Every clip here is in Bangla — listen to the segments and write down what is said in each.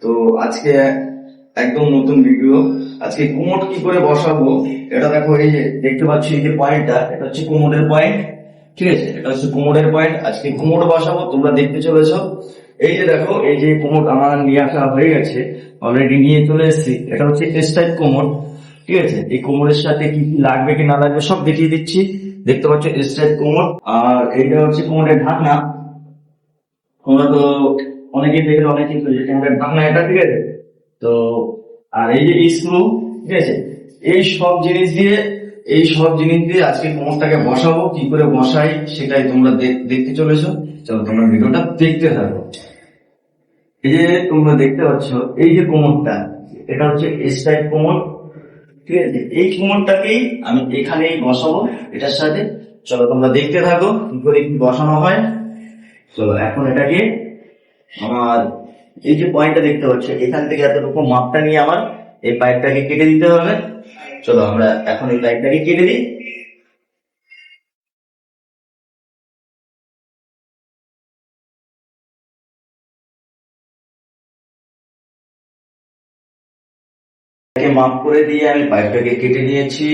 তো আজকে একদম নতুন ভিডিও। আজকে কোমোড কি করে বসাবো এটা দেখো, এই যে দেখতে পাচ্ছ এই যে পয়েন্টটা, এটা হচ্ছে কোমোডের পয়েন্ট। ঠিক আছে, এটা হচ্ছে কোমোডের পয়েন্ট। আজকে কোমোড বসাবো, তোমরা দেখতে চলেছো। এই যে দেখো, এই যে কোমোড আমার নিয়ে আসা হয়ে গেছে, অলরেডি নিয়ে চলে এসেছি। এটা হচ্ছে এস টাইপ কোমোড। ঠিক আছে, এই কোমোডের সাথে কি কি লাগবে কি না লাগবে সব দেখিয়ে দিচ্ছি। দেখতে পাচ্ছ এস টাইপ কোমোড। আর এইটা হচ্ছে কোমোডের ঢাকনা। তোমরা তো অনেকেই দেখে অনেকেই কোমোডের ঢাকনা এটা। ঠিক আছে, তো আর এই যে স্ক্রু, ঠিক আছে, এই সব জিনিস দিয়ে আজকে কোমরটাকে বসাবো। কি করে বসাই সেটাই তোমরা দেখতে চলেছো। চলো তোমরা ভিডিওটা দেখতে থাকো। এই যে তোমরা দেখতে পাচ্ছ এই যে কোমরটা, এটা হচ্ছে এস টাইপ কোমর। ঠিক আছে, এই কোমরটাকেই আমি এখানেই বসাবো এটার সাথে। চলো তোমরা দেখতে থাকো কি করে কি বসানো হয়। চলো এখন এটাকে আমার এই যে পয়েন্টটা দেখতে পাচ্ছ, এখান থেকে এতটুকু মাপটা নিয়ে আমার এই পাইপটাকে কেটে দিতে হবে। চলো আমরা এখন এই পাইপটাকে কেটে দিই। মাপ করে দিয়ে আমি পাইপটাকে কেটে নিয়েছি,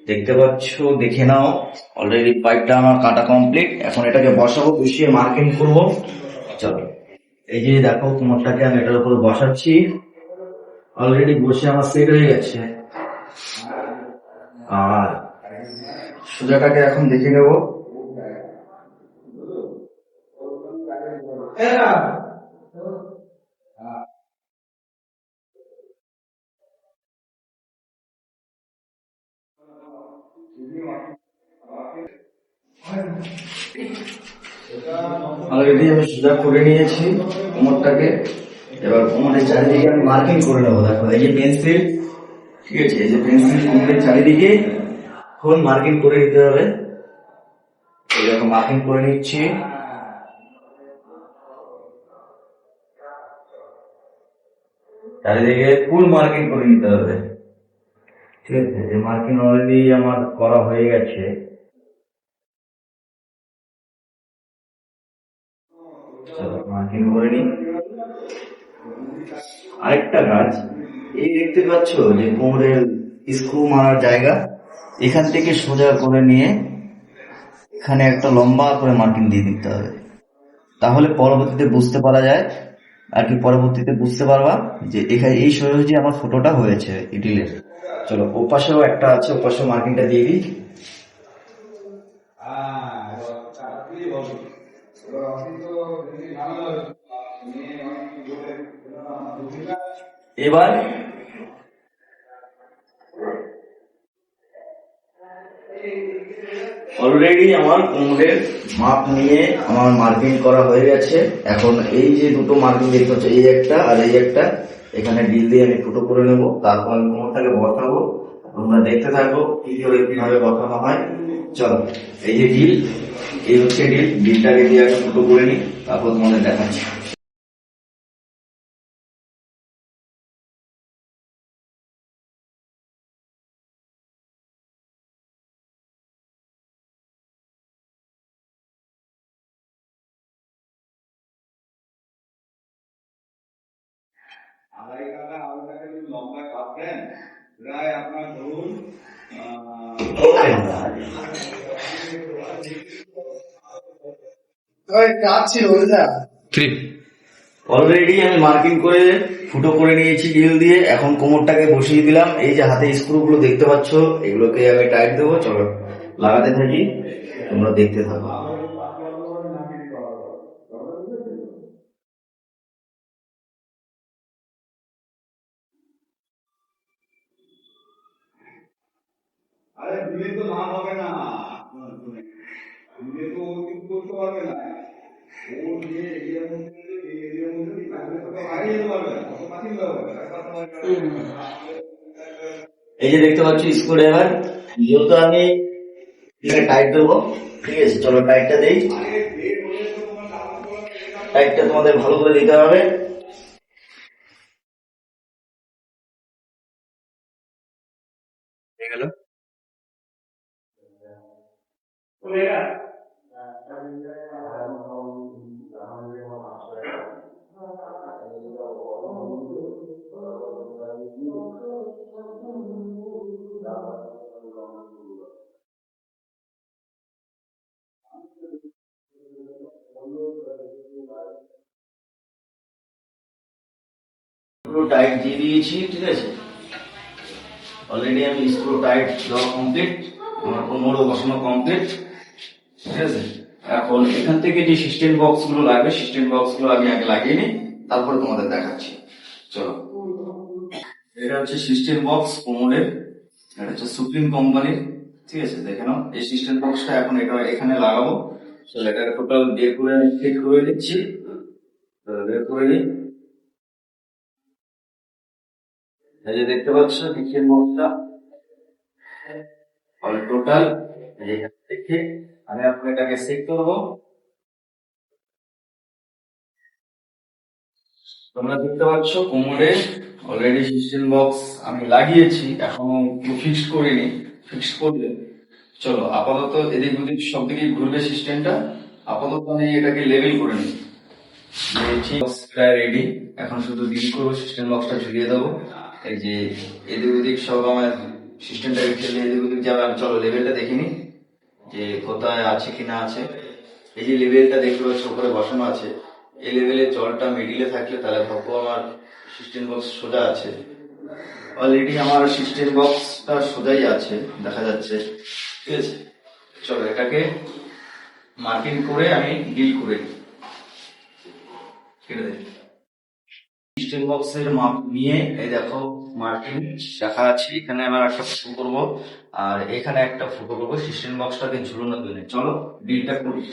দেখতে পাচ্ছ, দেখে নাও। অলরেডি পাইপটা আমার কাটা কমপ্লিট। এখন এটাকে বসাবো, বসিয়ে মার্কিং করব। চলো এই যে দেখো কোমরটাকে আমি এটার উপর বসাচ্ছি। অলরেডি বসে আমার সেট হয়ে গেছে। আর সোজাটাকে এখন দেখে নেবো। অলরেডি আমি সোজা করে নিয়েছি কোমরটাকে। এবার কোমরের চারিদিকে আমি মার্কিং করে নেবো। দেখো এই যে পেন্সিল, ঠিক আছে, এই যে পেন্সিল কোমরের চারিদিকে এখন মার্কিং করে নিতে হবে। এরকম মার্কিং করে নিচ্ছি। চারিদিকে ফুল মার্কিং করে নিতে হবে। ঠিক আছে, যে মার্কিং অলরেডি আমার করা হয়ে গেছে। চলো মার্কিং করে নিই। আরেকটা কাজ, এই দেখতে পাচ্ছ যে কোমরের স্ক্রু মারার জায়গা, এখান থেকে সোজা করে নিয়ে এখানে একটা লম্বা করে মার্কিং দিয়ে দিতে হবে। তাহলে পরবর্তীতে বুঝতে পারা যায় আর কি, পরবর্তীতে বুঝতে পারবা যে এখানে এই সোজাসুজি আমার ফটোটা হয়েছে ইডিলের। চলো ওপাশেও একটা আছে, ওপাশেও মার্কিংটা দিয়ে দিই। এবার অলরেডি আমার কোমরের মাপ নিয়ে আমার মার্কিং করা হয়ে গেছে। এখন এই যে দুটো মার্কিং দেখতে হচ্ছে, এই একটা আর এই একটা, এখানে ডিল দিয়ে আমি ফুটো করে নেব। তারপর আমি কোমরটাকে বসাবো। তোমরা দেখতে থাকো কি করে কিভাবে বসানো হয়। চলো এই যে ডিল, এই হচ্ছে ডিল। ডিলটাকে দিয়ে আগে ফুটো করে নিই, তারপর তোমাদের দেখাচ্ছি। আড়াই কাটা আলুটাকে যদি লম্বা কাটবেন, প্রায় আপনার ধরুন অলরেডি আমি মার্কিং করে ফুটো করে নিয়েছি ডিল দিয়ে। এখন কোমরটাকে বসিয়ে দিলাম। এই যে হাতে স্ক্রু গুলো দেখতে পাচ্ছ, এগুলোকে আমি টাইট দেবো। চলো লাগাতে থাকি, তোমরা দেখতে থাকো। আরে দিলে তো লাভ হবে না, দিলে তো ও কিন্তু করতে পারবে না। ও যে এরিয়ার মধ্যে, এই এরিয়ার মধ্যে তাহলে তো বাইরে যেতে পারবে না, অত কাঠিন হবে। এই যে দেখতে পাচ্ছ স্ক্রু ড্রাইভার, যেহেতু আমি টাইট দেবো। ঠিক আছে, চলো টাইটটা দেই। টাইটটা তোমাদের ভালো করে দিতে হবে। হয়ে গেল। স্ক্রু টাইট দিয়ে দিয়েছি, ঠিক আছে। অলরেডি আমি স্ক্রু টাইট দেওয়া কমপ্লিট, আমার কোমরও বসানো কমপ্লিট, ঠিক আছে। এখন এখান থেকে যে সিস্টেম বক্স গুলো লাগবে, সিস্টেম বক্স গুলো আমি আগে লাগিয়ে নিই, তারপরে তোমাদের দেখাচ্ছি। চলো, এটা হচ্ছে সিস্টেম বক্স কোমরের, এটা হচ্ছে সুপ্রিম কোম্পানির, ঠিক আছে। দেখে নাও এই সিস্টেম বক্সটা এখন এটা এখানে লাগাবো। চলো, এটা টোটাল বের করে আমি ফিট করে দিচ্ছি। বের করে দিই। এই যে দেখতে পাচ্ছ সিস্টেম বক্সটা অল টোটাল, এখান থেকে আমি আপনাকে সেট করবো। তোমরা দেখতে পাচ্ছ কোমরে অলরেডি সিস্টেম বক্স আমি লাগিয়েছি, এখনো ফিক্সড করিনি। ফিক্সড করলে চলো আপাতত এদিক ওদিক সব দিকে ঘুরবে সিস্টেমটা। আপাতত আমি এটাকে লেভেল করে নিই। প্রায় রেডি, এখন শুধু ডিল করবো, সিস্টেম বক্সটা ঝুলিয়ে দেবো। এই যে এদিক ওদিক সব আমার সিস্টেমটাকে খেলে এদিক ওদিক যাবে। আমি চলো লেভেলটা দেখিনি যে কোথায় আছে কি না আছে। এই যে লেভেলটা দেখতে পাচ্ছ উপরে বসানো আছে, এই লেভেলে জলটা মিডিলে থাকলে তাহলে ভাববো আমার সিস্টেম বক্স সোজা আছে। অলরেডি আমার সিস্টেম বক্সটা সোজাই আছে, দেখা যাচ্ছে, ঠিক আছে। চলো এটাকে মার্কিং করে আমি ডিল করে দিই। সিস্টেম বক্সের মাপ নিয়ে এই দেখো মার্কিং দেখা আছে, এখানে আমার একটা ফুটো করবো আর এখানে একটা ফুটো করবো সিস্টেম বক্সটাকে ঝুলানোর জন্য। চলো ডিলটা করি।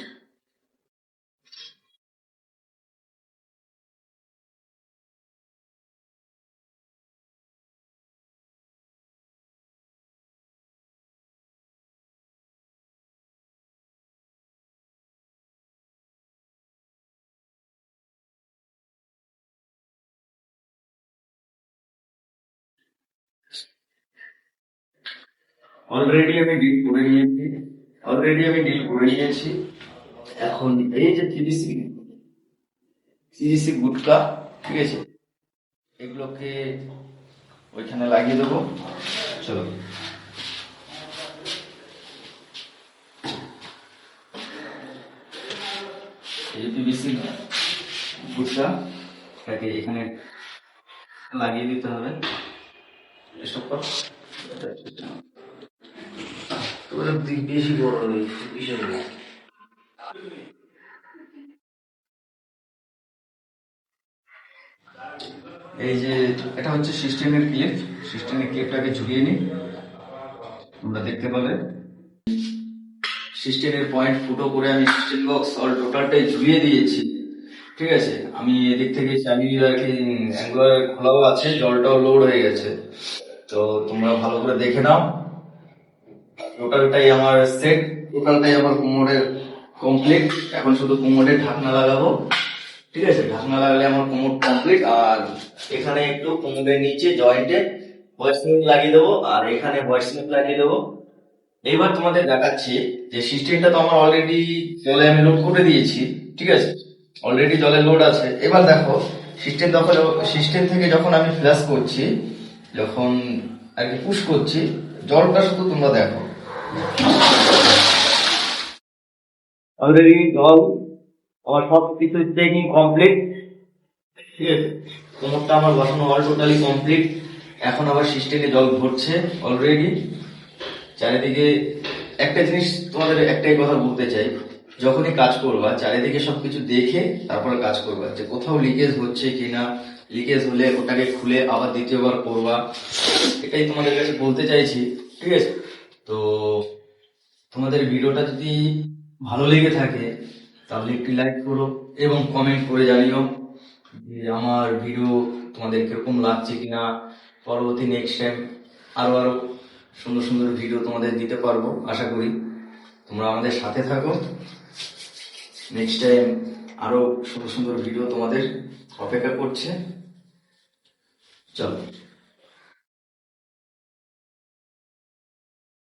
অলরেডি আমি ডিল করে নিয়েছি, অলরেডি আমি ডিল করে নিয়েছি। এখন এই যে সিজিসি সিজিসি গুটকা, ঠিক আছে, এগুলোকে ওইখানে লাগিয়ে দেবো। চলো, এই পিভিসি গুটকা এটাকে এখানে লাগিয়ে দিতে হবে। এসব কর বেশি বড় বিশাল। এই যে এটা হচ্ছে সিস্টেমের ক্লিপ, সিস্টেমের ক্লিপটাকে ঝুলিয়ে নিই, তোমরা দেখতে পাবে। সিস্টেমের পয়েন্ট ফুটো করে আমি সিস্টেম বক্স অল টোটালটাই ঝুলিয়ে দিয়েছি, ঠিক আছে। আমি এদিক থেকে চাবি আর কি অ্যাঙ্গুলার খোলাও আছে, জলটাও লোড হয়ে গেছে। তো তোমরা ভালো করে দেখে নাও, টোটালটাই আমার সেট, টোটালটাই আমার কোমরের কমপ্লিট। এখন শুধু কোমরের ঢাকনা লাগাবো, ঠিক আছে। ঢাকনা লাগালে আমার কোমর কমপ্লিট। আর এখানে একটু কোমরের নিচে জয়েন্টে ভয়েস নোট লাগিয়ে দেবো আর এখানে ভয়েস নোট লাগিয়ে দেবো। এইবার তোমাদের দেখাচ্ছি যে সিস্টেমটা তো আমার অলরেডি জলে আমি লোড করে দিয়েছি, ঠিক আছে। অলরেডি জলে লোড আছে। এবার দেখো সিস্টেম থেকে যখন আমি ফ্ল্যাশ করছি, যখন আর কি পুশ করছি, জলটা শুধু তোমরা দেখো, অলরেডি জল আমার সব কিছু চেকিং কমপ্লিট, ঠিক আছে। কোমরটা আমার বসানো অল টোটালি কমপ্লিট। এখন আবার সিস্টেমে জল ভরছে অলরেডি চারিদিকে। একটা জিনিস তোমাদের একটাই কথা বলতে চাই, যখনই কাজ করবা চারিদিকে সবকিছু দেখে তারপরে কাজ করবা, যে কোথাও লিকেজ হচ্ছে কিনা। লিকেজ হলে ওটাকে খুলে আবার দ্বিতীয়বার করবা, এটাই তোমাদের কাছে বলতে চাইছি, ঠিক আছে। তো তোমাদের ভিডিওটা যদি ভালো লেগে থাকে তাহলে একটি লাইক করো এবং কমেন্ট করে জানিও যে আমার ভিডিও তোমাদের কিরকম লাগছে কিনা। পরবর্তী নেক্সট টাইম আরো আরো সুন্দর সুন্দর ভিডিও তোমাদের দিতে পারবো আশা করি। তোমরা আমাদের সাথে থাকো, নেক্সট টাইম আরো সুন্দর সুন্দর ভিডিও তোমাদের অপেক্ষা করছে। চলো।